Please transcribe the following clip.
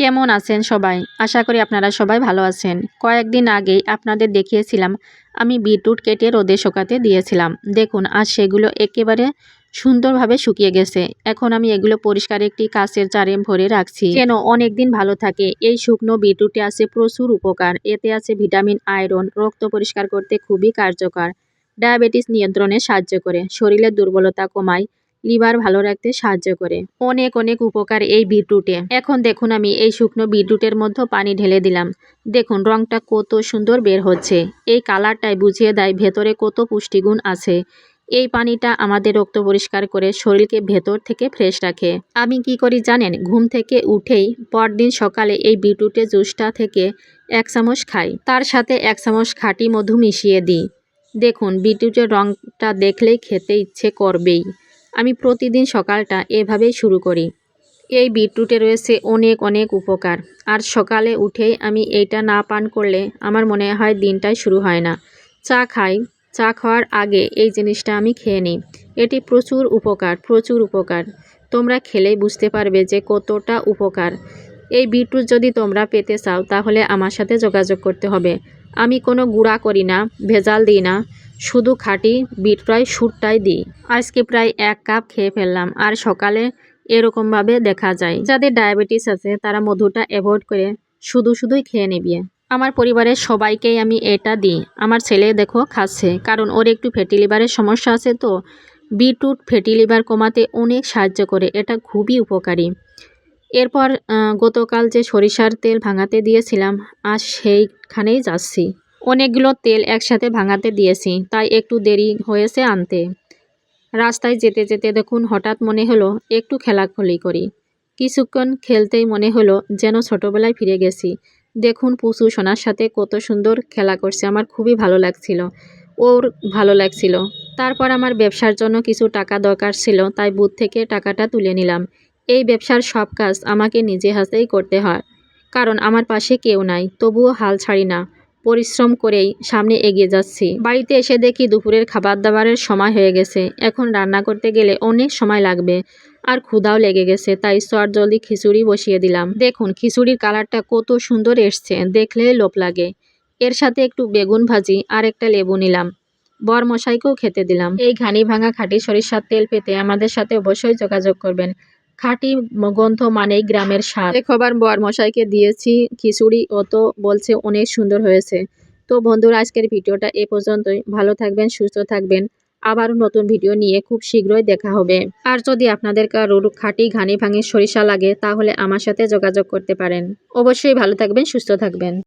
কেমন আছেন সবাই? আশা করি আপনারা সবাই ভালো আছেন। কয়েকদিন আগেই আপনাদের দেখিয়েছিলাম আমি বিটরুট কেটে রোদে শুকাতে দিয়েছিলাম। দেখুন আজ সেগুলো একেবারে সুন্দরভাবে শুকিয়ে গেছে। এখন আমি এগুলো পরিষ্কার একটি কাঁচের জারে ভরে রাখছি যেন অনেকদিন ভালো থাকে। এই শুকনো বিটরুটে আছে প্রচুর উপকার। এতে আছে ভিটামিন, আয়রন, রক্ত পরিষ্কার করতে খুবই কার্যকর। ডায়াবেটিস নিয়ন্ত্রণে সাহায্য করে, শরীরের দুর্বলতা কমায়, লিভার ভালো রাখতে সাহায্য করে। অনেক অনেক উপকার এই বিটরুটে। এখন দেখুন আমি এই শুকনো বিটরুটের মধ্যে পানি ঢেলে দিলাম। দেখুন রংটা কত সুন্দর বের হচ্ছে। এই কালারটাই বুঝিয়ে দেয় ভেতরে কত পুষ্টিগুণ আছে। এই পানিটা আমাদের রক্ত পরিষ্কার করে শরীরকে ভেতর থেকে ফ্রেশ রাখে। আমি কি করি জানেন? ঘুম থেকে উঠেই পরদিন সকালে এই বিটরুটের জুসটা থেকে 1 চামচ খাই। তার সাথে 1 চামচ খাঁটি মধু মিশিয়ে দিই। দেখুন বিটরুটের রংটা দেখলেই খেতে ইচ্ছে করবেই। আমি প্রতিদিন সকালটা এভাবেই শুরু করি। এই বিটরুটে রয়েছে অনেক অনেক উপকার। আর সকালে উঠেই আমি এইটা না পান করলে আমার মনে হয় দিনটাই শুরু হয় না। চা খাই, চা খাওয়ার আগে এই জিনিসটা আমি খেয়ে নিই। এটি প্রচুর উপকার, প্রচুর উপকার। তোমরা খেলেই বুঝতে পারবে যে কতটা উপকার। এই বিটরুট যদি তোমরা পেতে চাও তাহলে আমার সাথে যোগাযোগ করতে হবে। আমি কোনো গুঁড়া করি না, ভেজাল দিই না, শুধু খাঁটি বিটরুট শুটটাই দিই। আজকে প্রায় 1 কাপ খেয়ে ফেললাম। আর সকালে এরকমভাবে দেখা যায়। যাদের ডায়াবেটিস আছে তারা মধুটা অ্যাভয়েড করে শুধুই খেয়ে নেবে। আমার পরিবারের সবাইকেই আমি এটা দিই। আমার ছেলে দেখো খাচ্ছে, কারণ ওর একটু ফ্যাটি লিভারের সমস্যা আছে তো। বিটরুট ফ্যাটি লিভার কমাতে অনেক সাহায্য করে, এটা খুবই উপকারী। এরপর গতকাল যে সরিষার তেল ভাঙাতে দিয়েছিলাম আজ সেইখানেই যাচ্ছি। অনেকগুলো তেল একসাথে ভাঙাতে দিয়েছি, তাই একটু দেরি হয়েছে আনতে। রাস্তায় যেতে যেতে দেখুন হঠাৎ মনে হলো একটু খেলাখুলি করি। কিছুক্ষণ খেলতেই মনে হলো যেন ছোটবেলায় ফিরে গেছি। দেখুন পুচু সোনার সাথে কত সুন্দর খেলা করছে, আমার খুবই ভালো লাগছিল, ওর ভালো লাগছিল। তারপর আমার ব্যবসার জন্য কিছু টাকা দরকার ছিল, তাই বুথ থেকে টাকাটা তুলে নিলাম। এই ব্যবসার সব কাজ আমাকে নিজে হাতেই করতে হয়, কারণ আমার পাশে কেউ নাই। তবুও হাল ছাড়ি না, পরিশ্রম করেই সামনে এগিয়ে যাচ্ছি। বাড়িতে এসে দেখি দুপুরের খাবার দাবারের সময় হয়ে গেছে। এখন রান্না করতে গেলে অনেক সময় লাগবে, আর ক্ষুধাও লেগে গেছে, তাই জলদি খিচুড়ি বসিয়ে দিলাম। দেখুন খিচুড়ির কালারটা কত সুন্দর এসছে, দেখলে লোভ লাগে। এর সাথে একটু বেগুন ভাজি আর একটা লেবু নিলাম। বরমশাইকেও খেতে দিলাম। এই ঘানি ভাঙা খাঁটি সরিষার তেল পেতে আমাদের সাথে অবশ্যই যোগাযোগ করবেন। খাঁটি গন্ধ মানেই গ্রামের স্বাদ। একবার বরমশাইকে দিয়েছি খিচুড়ি, ও তো বলছে অনেক সুন্দর হয়েছে। তো বন্ধুরা আজকের ভিডিওটা এ পর্যন্তই। ভালো থাকবেন, সুস্থ থাকবেন। আবারও নতুন ভিডিও নিয়ে খুব শীঘ্রই দেখা হবে। আর যদি আপনাদের কারোর খাঁটি ঘানি ভাঙি সরিষা লাগে তাহলে আমার সাথে যোগাযোগ করতে পারেন। অবশ্যই ভালো থাকবেন, সুস্থ থাকবেন।